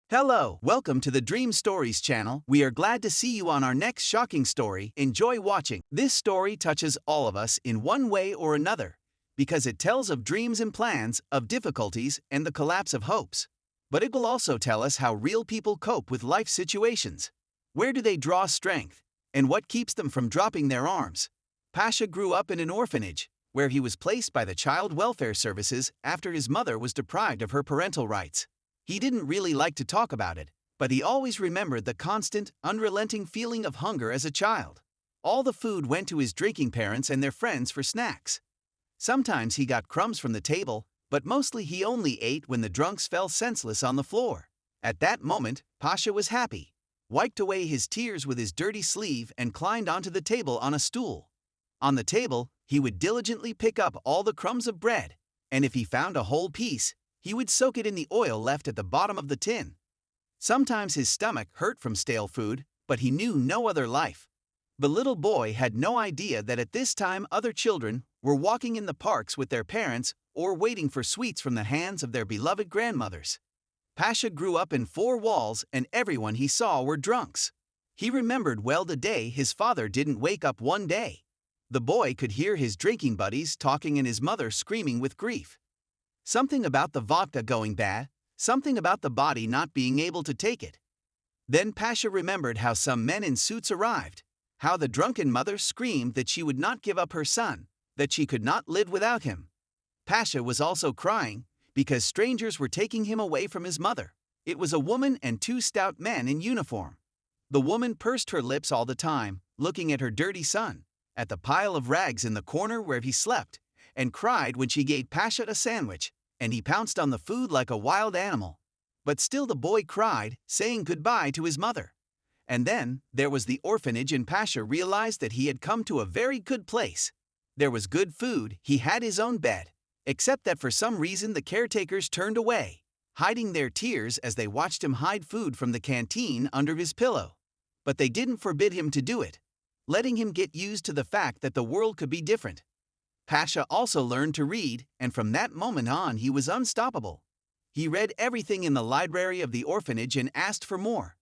Hello, welcome to the Dream Stories channel. We are glad to see you on our next shocking story. Enjoy watching. This story touches all of us in one way or another, because it tells of dreams and plans, of difficulties, and the collapse of hopes. But it will also tell us how real people cope with life situations. Where do they draw strength? And what keeps them from dropping their arms? Pasha grew up in an orphanage, where he was placed by the Child Welfare Services after his mother was deprived of her parental rights. He didn't really like to talk about it, but he always remembered the constant, unrelenting feeling of hunger as a child. All the food went to his drinking parents and their friends for snacks. Sometimes he got crumbs from the table, but mostly he only ate when the drunks fell senseless on the floor. At that moment, Pasha was happy, wiped away his tears with his dirty sleeve and climbed onto the table on a stool. On the table, he would diligently pick up all the crumbs of bread, and if he found a whole piece, he would soak it in the oil left at the bottom of the tin. Sometimes his stomach hurt from stale food, but he knew no other life. The little boy had no idea that at this time other children were walking in the parks with their parents or waiting for sweets from the hands of their beloved grandmothers. Pasha grew up in four walls and everyone he saw were drunks. He remembered well the day his father didn't wake up one day. The boy could hear his drinking buddies talking and his mother screaming with grief. Something about the vodka going bad, something about the body not being able to take it. Then Pasha remembered how some men in suits arrived, how the drunken mother screamed that she would not give up her son, that she could not live without him. Pasha was also crying, because strangers were taking him away from his mother. It was a woman and two stout men in uniform. The woman pursed her lips all the time, looking at her dirty son, at the pile of rags in the corner where he slept, and cried when she gave Pasha a sandwich, and he pounced on the food like a wild animal. But still the boy cried, saying goodbye to his mother. And then, there was the orphanage and Pasha realized that he had come to a very good place. There was good food, he had his own bed, except that for some reason the caretakers turned away, hiding their tears as they watched him hide food from the canteen under his pillow. But they didn't forbid him to do it, letting him get used to the fact that the world could be different. Pasha also learned to read, and from that moment on he was unstoppable. He read everything in the library of the orphanage and asked for more.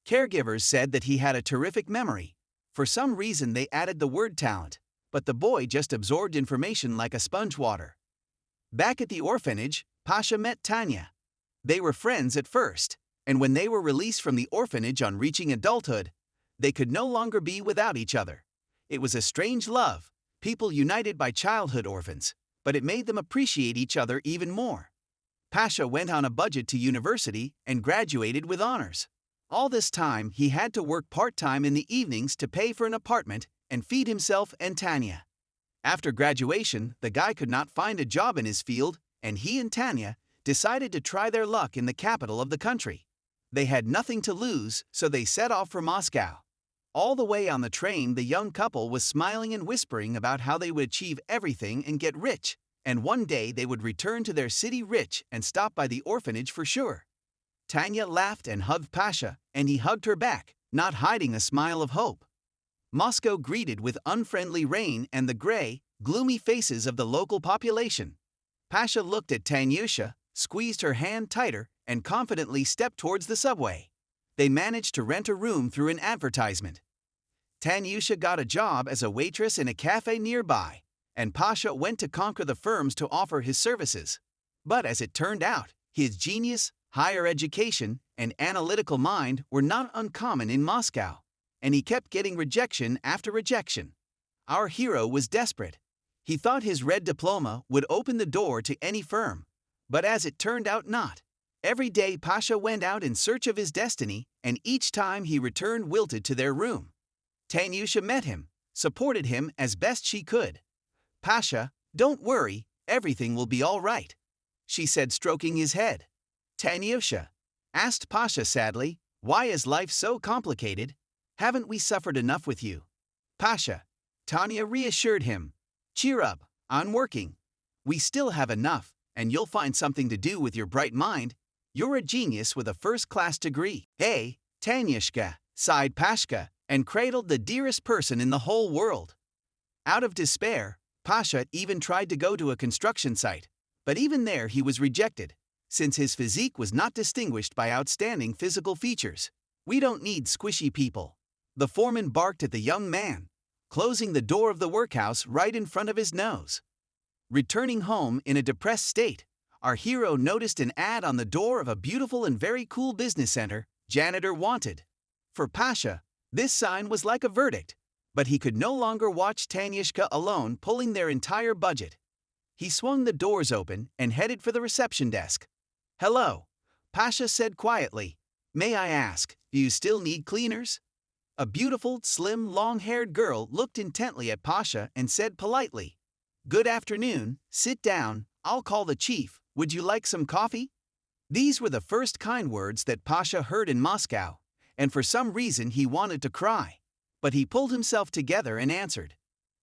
Caregivers said that he had a terrific memory. For some reason they added the word talent, but the boy just absorbed information like a sponge water. Back at the orphanage, Pasha met Tanya. They were friends at first, and when they were released from the orphanage on reaching adulthood, they could no longer be without each other. It was a strange love. People united by childhood orphans, but it made them appreciate each other even more. Pasha went on a budget to university and graduated with honors. All this time, he had to work part-time in the evenings to pay for an apartment and feed himself and Tanya. After graduation, the guy could not find a job in his field, and he and Tanya decided to try their luck in the capital of the country. They had nothing to lose, so they set off for Moscow. All the way on the train, the young couple was smiling and whispering about how they would achieve everything and get rich, and one day they would return to their city rich and stop by the orphanage for sure. Tanya laughed and hugged Pasha, and he hugged her back, not hiding a smile of hope. Moscow greeted with unfriendly rain and the gray, gloomy faces of the local population. Pasha looked at Tanyusha, squeezed her hand tighter, and confidently stepped towards the subway. They managed to rent a room through an advertisement. Tanyusha got a job as a waitress in a cafe nearby, and Pasha went to conquer the firms to offer his services. But as it turned out, his genius, higher education, and analytical mind were not uncommon in Moscow, and he kept getting rejection after rejection. Our hero was desperate. He thought his red diploma would open the door to any firm, but as it turned out not. Every day Pasha went out in search of his destiny, and each time he returned wilted to their room. Tanyusha met him, supported him as best she could. "Pasha, don't worry, everything will be all right," she said, stroking his head. "Tanyusha," asked Pasha sadly, "why is life so complicated? Haven't we suffered enough with you?" "Pasha," Tanya reassured him, "cheer up, I'm working. We still have enough, and you'll find something to do with your bright mind. You're a genius with a first-class degree." "Hey, Tanyushka," sighed Pashka, and cradled the dearest person in the whole world. Out of despair, Pasha even tried to go to a construction site, but even there he was rejected. since his physique was not distinguished by outstanding physical features. "We don't need squishy people," the foreman barked at the young man, closing the door of the workhouse right in front of his nose. Returning home in a depressed state, our hero noticed an ad on the door of a beautiful and very cool business center, "Janitor Wanted." For Pasha, this sign was like a verdict, but he could no longer watch Tanyushka alone pulling their entire budget. He swung the doors open and headed for the reception desk. "Hello," Pasha said quietly. "May I ask, do you still need cleaners?" A beautiful, slim, long-haired girl looked intently at Pasha and said politely, "Good afternoon, sit down, I'll call the chief, would you like some coffee?" These were the first kind words that Pasha heard in Moscow, and for some reason he wanted to cry. But he pulled himself together and answered,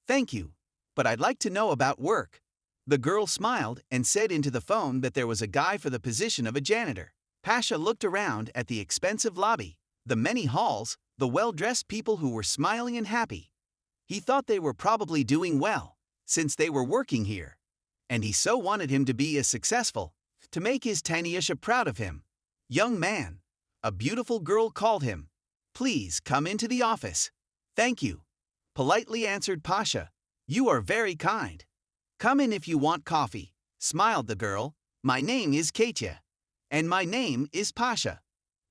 "Thank you, but I'd like to know about work." The girl smiled and said into the phone that there was a guy for the position of a janitor. Pasha looked around at the expensive lobby, the many halls, the well-dressed people who were smiling and happy. He thought they were probably doing well, since they were working here. And he so wanted him to be as successful, to make his Tanyusha proud of him. "Young man," a beautiful girl called him. "Please come into the office." "Thank you," politely answered Pasha. "You are very kind." "Come in if you want coffee," smiled the girl. "My name is Katya." "And my name is Pasha."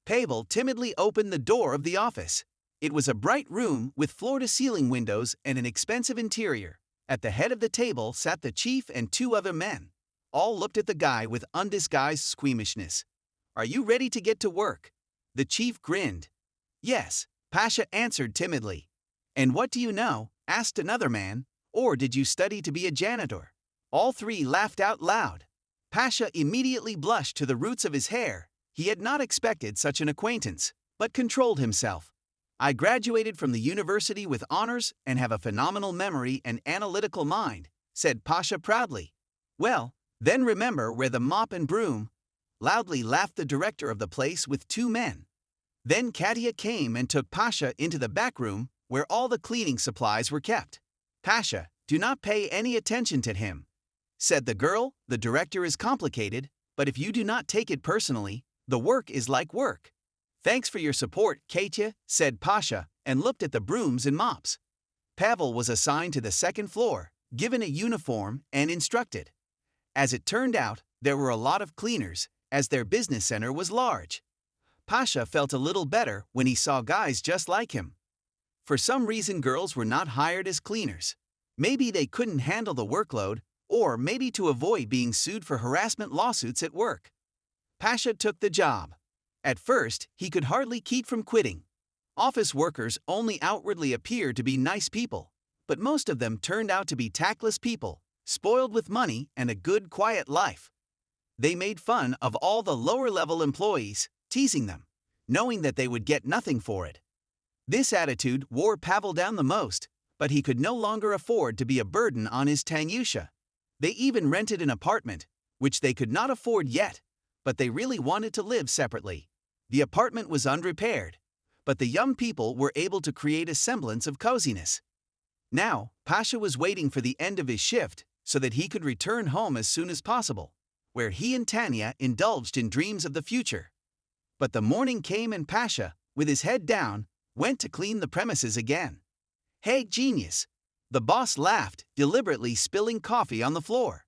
Pavel timidly opened the door of the office. It was a bright room with floor-to-ceiling windows and an expensive interior. At the head of the table sat the chief and two other men. All looked at the guy with undisguised squeamishness. "Are you ready to get to work?" The chief grinned. "Yes," Pasha answered timidly. "And what do you know?" asked another man. "Or did you study to be a janitor?" All three laughed out loud. Pasha immediately blushed to the roots of his hair. He had not expected such an acquaintance, but controlled himself. "I graduated from the university with honors and have a phenomenal memory and analytical mind," said Pasha proudly. "Well, then remember where the mop and broom," loudly laughed the director of the place with two men. Then Katya came and took Pasha into the back room where all the cleaning supplies were kept. "Pasha, do not pay any attention to him," said the girl. "The director is complicated, but if you do not take it personally, the work is like work." "Thanks for your support, Katya," said Pasha, and looked at the brooms and mops. Pavel was assigned to the second floor, given a uniform, and instructed. As it turned out, there were a lot of cleaners, as their business center was large. Pasha felt a little better when he saw guys just like him. For some reason girls were not hired as cleaners. Maybe they couldn't handle the workload, or maybe to avoid being sued for harassment lawsuits at work. Pasha took the job. At first, he could hardly keep from quitting. Office workers only outwardly appeared to be nice people, but most of them turned out to be tactless people, spoiled with money and a good, quiet life. They made fun of all the lower-level employees, teasing them, knowing that they would get nothing for it. This attitude wore Pavel down the most, but he could no longer afford to be a burden on his Tanyusha. They even rented an apartment, which they could not afford yet, but they really wanted to live separately. The apartment was unrepaired, but the young people were able to create a semblance of coziness. Now, Pasha was waiting for the end of his shift so that he could return home as soon as possible, where he and Tanya indulged in dreams of the future. But the morning came and Pasha, with his head down, went to clean the premises again. "Hey, genius!" The boss laughed, deliberately spilling coffee on the floor.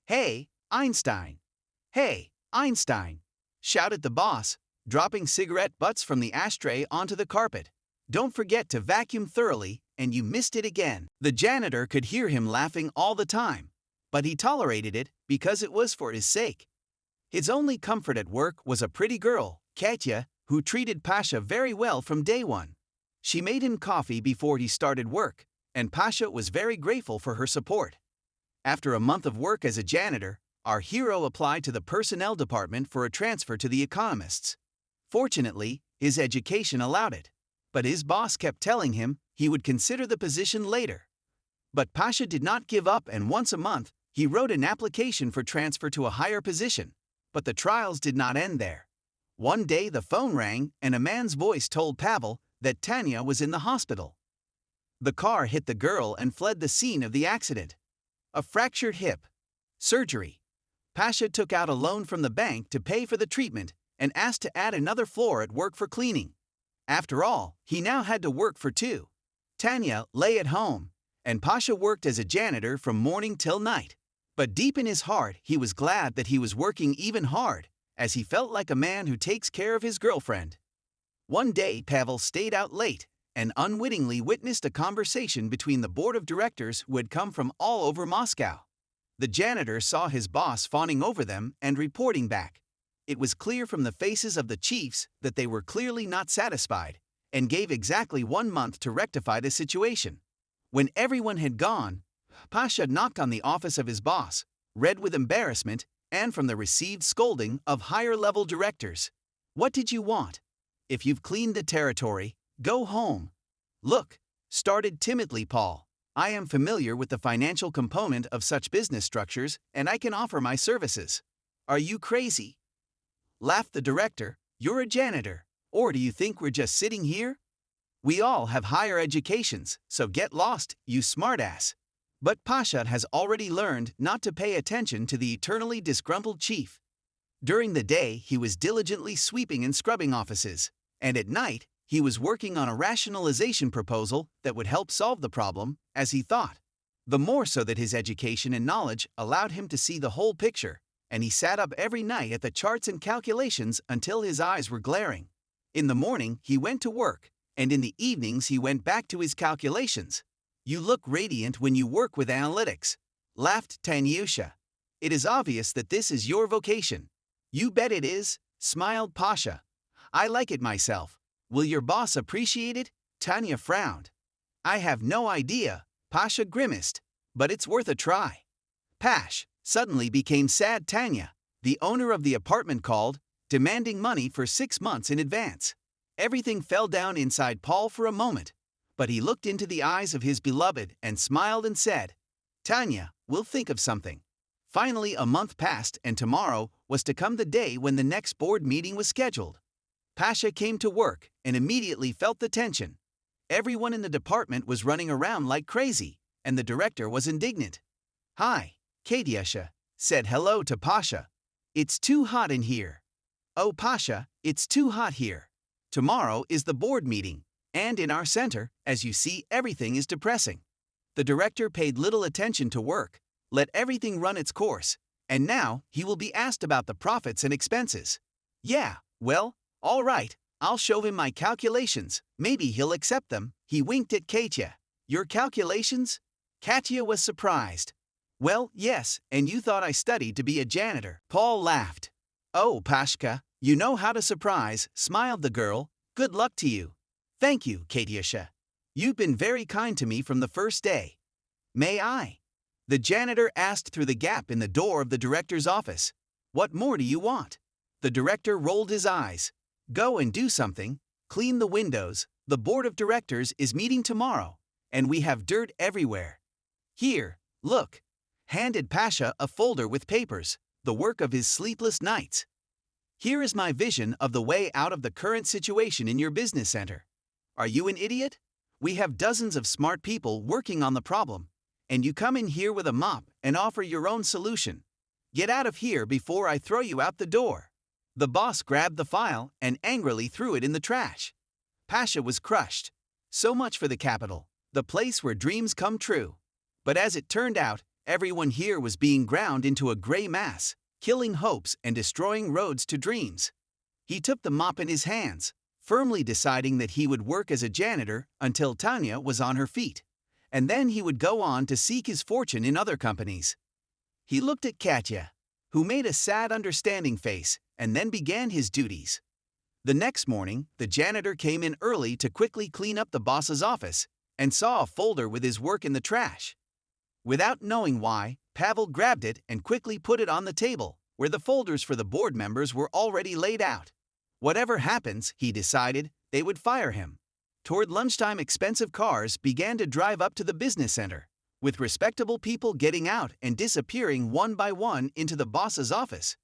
"Hey, Einstein! Hey, Einstein!" shouted the boss, dropping cigarette butts from the ashtray onto the carpet. "Don't forget to vacuum thoroughly, and you missed it again." The janitor could hear him laughing all the time, but he tolerated it because it was for his sake. His only comfort at work was a pretty girl, Katya, who treated Pasha very well from day one. She made him coffee before he started work, and Pasha was very grateful for her support. After a month of work as a janitor, our hero applied to the personnel department for a transfer to the economists. Fortunately, his education allowed it, but his boss kept telling him he would consider the position later. But Pasha did not give up, and once a month, he wrote an application for transfer to a higher position. But the trials did not end there. One day the phone rang and a man's voice told Pavel that Tanya was in the hospital. The car hit the girl and fled the scene of the accident. A fractured hip. Surgery. Pasha took out a loan from the bank to pay for the treatment and asked to add another floor at work for cleaning. After all, he now had to work for two. Tanya lay at home, and Pasha worked as a janitor from morning till night. But deep in his heart, he was glad that he was working even hard, as he felt like a man who takes care of his girlfriend. One day, Pavel stayed out late and unwittingly witnessed a conversation between the board of directors who had come from all over Moscow. The janitor saw his boss fawning over them and reporting back. It was clear from the faces of the chiefs that they were clearly not satisfied and gave exactly 1 month to rectify the situation. When everyone had gone, Pasha knocked on the office of his boss, red with embarrassment and from the received scolding of higher-level directors. "What did you want? If you've cleaned the territory, go home." "Look," started timidly Paul, "I am familiar with the financial component of such business structures and I can offer my services." "Are you crazy?" laughed the director. "You're a janitor. Or do you think we're just sitting here? We all have higher educations, so get lost, you smartass." But Pasha has already learned not to pay attention to the eternally disgruntled chief. During the day, he was diligently sweeping and scrubbing offices, and at night, he was working on a rationalization proposal that would help solve the problem, as he thought. The more so that his education and knowledge allowed him to see the whole picture, and he sat up every night at the charts and calculations until his eyes were glaring. In the morning, he went to work, and in the evenings he went back to his calculations. "You look radiant when you work with analytics," laughed Tanyusha. "It is obvious that this is your vocation." "You bet it is," smiled Pasha. "I like it myself. Will your boss appreciate it?" Tanya frowned. "I have no idea," Pasha grimaced, "but it's worth a try." Pash suddenly became sad. Tanya, the owner of the apartment, called, demanding money for 6 months in advance. Everything fell down inside Paul for a moment, but he looked into the eyes of his beloved and smiled and said, "Tanya, we'll think of something." Finally, a month passed, and tomorrow was to come the day when the next board meeting was scheduled. Pasha came to work and immediately felt the tension. Everyone in the department was running around like crazy, and the director was indignant. "Hi," Katyasha said hello to Pasha. "It's too hot in here." "Oh, Pasha, it's too hot here. Tomorrow is the board meeting, and in our center, as you see, everything is depressing." The director paid little attention to work, let everything run its course, and now he will be asked about the profits and expenses. "Yeah, well, all right, I'll show him my calculations, maybe he'll accept them." He winked at Katya. "Your calculations?" Katya was surprised. "Well, yes, and you thought I studied to be a janitor." Paul laughed. "Oh, Pashka, you know how to surprise," smiled the girl. "Good luck to you." "Thank you, Katyasha. You've been very kind to me from the first day." "May I?" the janitor asked through the gap in the door of the director's office. "What more do you want?" The director rolled his eyes. "Go and do something. Clean the windows. The board of directors is meeting tomorrow, and we have dirt everywhere. Here, look." Handed Pasha a folder with papers, the work of his sleepless nights. "Here is my vision of the way out of the current situation in your business center. Are you an idiot? We have dozens of smart people working on the problem, and you come in here with a mop and offer your own solution. Get out of here before I throw you out the door." The boss grabbed the file and angrily threw it in the trash. Pasha was crushed. So much for the capital, the place where dreams come true. But as it turned out, everyone here was being ground into a gray mass, killing hopes and destroying roads to dreams. He took the mop in his hands, firmly deciding that he would work as a janitor until Tanya was on her feet, and then he would go on to seek his fortune in other companies. He looked at Katya, who made a sad understanding face, and then began his duties. The next morning, the janitor came in early to quickly clean up the boss's office, and saw a folder with his work in the trash. Without knowing why, Pavel grabbed it and quickly put it on the table, where the folders for the board members were already laid out. Whatever happens, he decided, they would fire him. Toward lunchtime, expensive cars began to drive up to the business center, with respectable people getting out and disappearing one by one into the boss's office.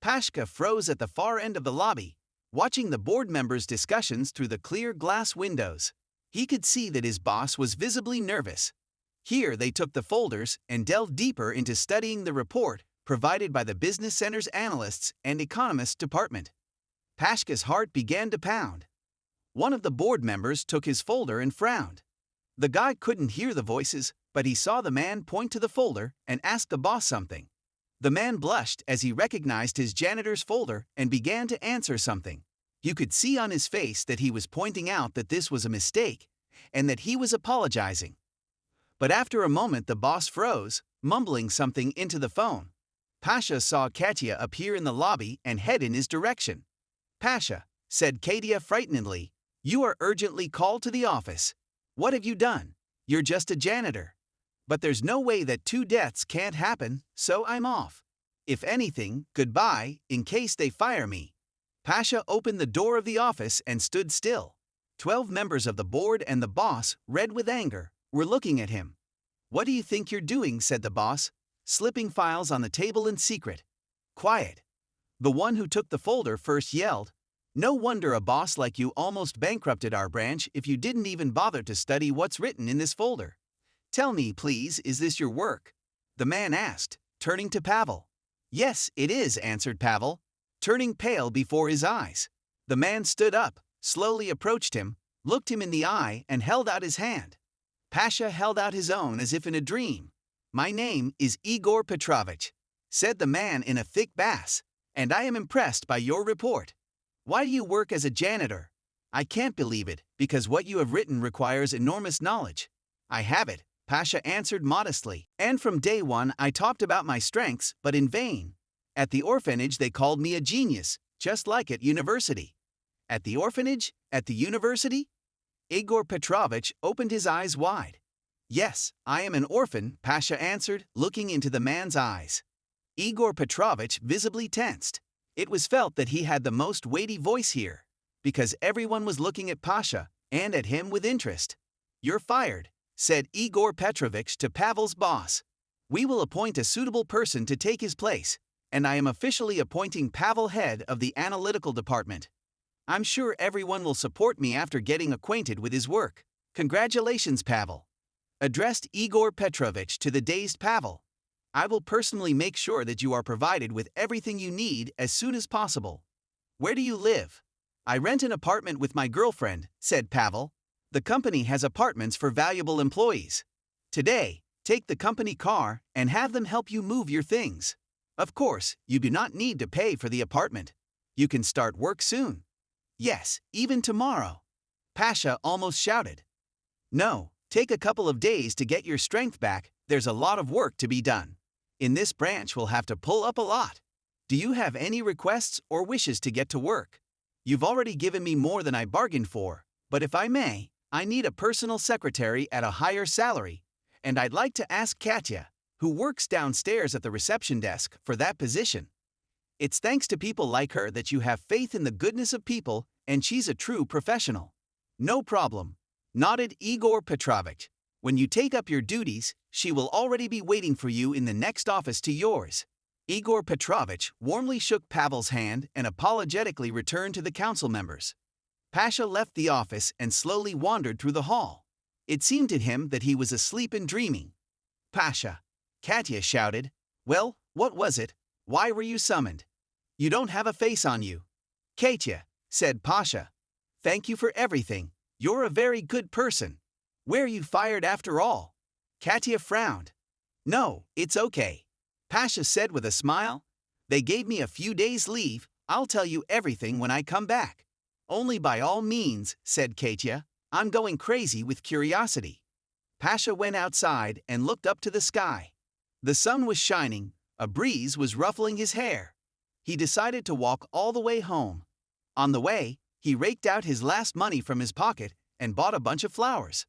Pashka froze at the far end of the lobby, watching the board members' discussions through the clear glass windows. He could see that his boss was visibly nervous. Here they took the folders and delved deeper into studying the report provided by the Business Center's Analysts and Economists Department. Pashka's heart began to pound. One of the board members took his folder and frowned. The guy couldn't hear the voices, but he saw the man point to the folder and ask the boss something. The man blushed as he recognized his janitor's folder and began to answer something. You could see on his face that he was pointing out that this was a mistake and that he was apologizing. But after a moment the boss froze, mumbling something into the phone. Pasha saw Katya appear in the lobby and head in his direction. "Pasha," said Katya frightenedly, "you are urgently called to the office. What have you done? You're just a janitor. But there's no way that 2 deaths can't happen, so I'm off. If anything, goodbye, in case they fire me." Pasha opened the door of the office and stood still. 12 members of the board and the boss, red with anger, were looking at him. "What do you think you're doing?" said the boss, slipping files on the table in secret. "Quiet." The one who took the folder first yelled, "No wonder a boss like you almost bankrupted our branch if you didn't even bother to study what's written in this folder. Tell me, please, is this your work?" the man asked, turning to Pavel. "Yes, it is," answered Pavel, turning pale before his eyes. The man stood up, slowly approached him, looked him in the eye and held out his hand. Pasha held out his own as if in a dream. "My name is Igor Petrovich," said the man in a thick bass, "and I am impressed by your report. Why do you work as a janitor? I can't believe it, because what you have written requires enormous knowledge." "I have it," Pasha answered modestly, "and from day one I talked about my strengths, but in vain. At the orphanage they called me a genius, just like at university." "At the orphanage? At the university?" Igor Petrovich opened his eyes wide. "Yes, I am an orphan," Pasha answered, looking into the man's eyes. Igor Petrovich visibly tensed. It was felt that he had the most weighty voice here, because everyone was looking at Pasha, and at him with interest. "You're fired," said Igor Petrovich to Pavel's boss. "We will appoint a suitable person to take his place, and I am officially appointing Pavel head of the analytical department. I'm sure everyone will support me after getting acquainted with his work. Congratulations, Pavel." Addressed Igor Petrovich to the dazed Pavel. "I will personally make sure that you are provided with everything you need as soon as possible. Where do you live?" "I rent an apartment with my girlfriend," said Pavel. "The company has apartments for valuable employees. Today, take the company car and have them help you move your things. Of course, you do not need to pay for the apartment. You can start work soon." "Yes, even tomorrow," Pasha almost shouted. "No, take a couple of days to get your strength back. There's a lot of work to be done. In this branch we'll have to pull up a lot. Do you have any requests or wishes to get to work? You've already given me more than I bargained for, but if I may, I need a personal secretary at a higher salary, and I'd like to ask Katya, who works downstairs at the reception desk, for that position. It's thanks to people like her that you have faith in the goodness of people, and she's a true professional." "No problem," nodded Igor Petrovich. "When you take up your duties, she will already be waiting for you in the next office to yours." Igor Petrovich warmly shook Pavel's hand and apologetically returned to the council members. Pasha left the office and slowly wandered through the hall. It seemed to him that he was asleep and dreaming. "Pasha!" Katya shouted. "Well, what was it? Why were you summoned? You don't have a face on you." "Katya," said Pasha. "Thank you for everything. You're a very good person. Were you fired after all?" Katya frowned. "No, it's okay," Pasha said with a smile. "They gave me a few days' leave. I'll tell you everything when I come back." "Only by all means," said Katya. "I'm going crazy with curiosity." Pasha went outside and looked up to the sky. The sun was shining, a breeze was ruffling his hair. He decided to walk all the way home. On the way, he raked out his last money from his pocket and bought a bunch of flowers.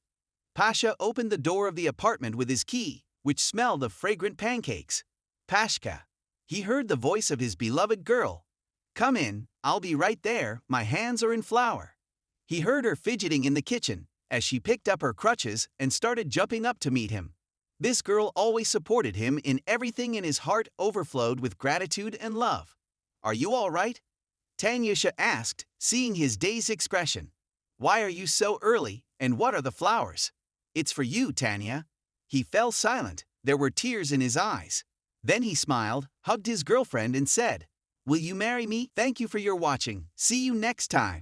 Pasha opened the door of the apartment with his key, which smelled of fragrant pancakes. "Pashka!" He heard the voice of his beloved girl. "Come in, I'll be right there, my hands are in flour." He heard her fidgeting in the kitchen as she picked up her crutches and started jumping up to meet him. This girl always supported him in everything, and his heart overflowed with gratitude and love. "Are you all right?" Tanyusha asked, seeing his dazed expression. "Why are you so early, and what are the flowers?" "It's for you, Tanya." He fell silent, there were tears in his eyes. Then he smiled, hugged his girlfriend, and said, "Will you marry me? Thank you for your watching. See you next time."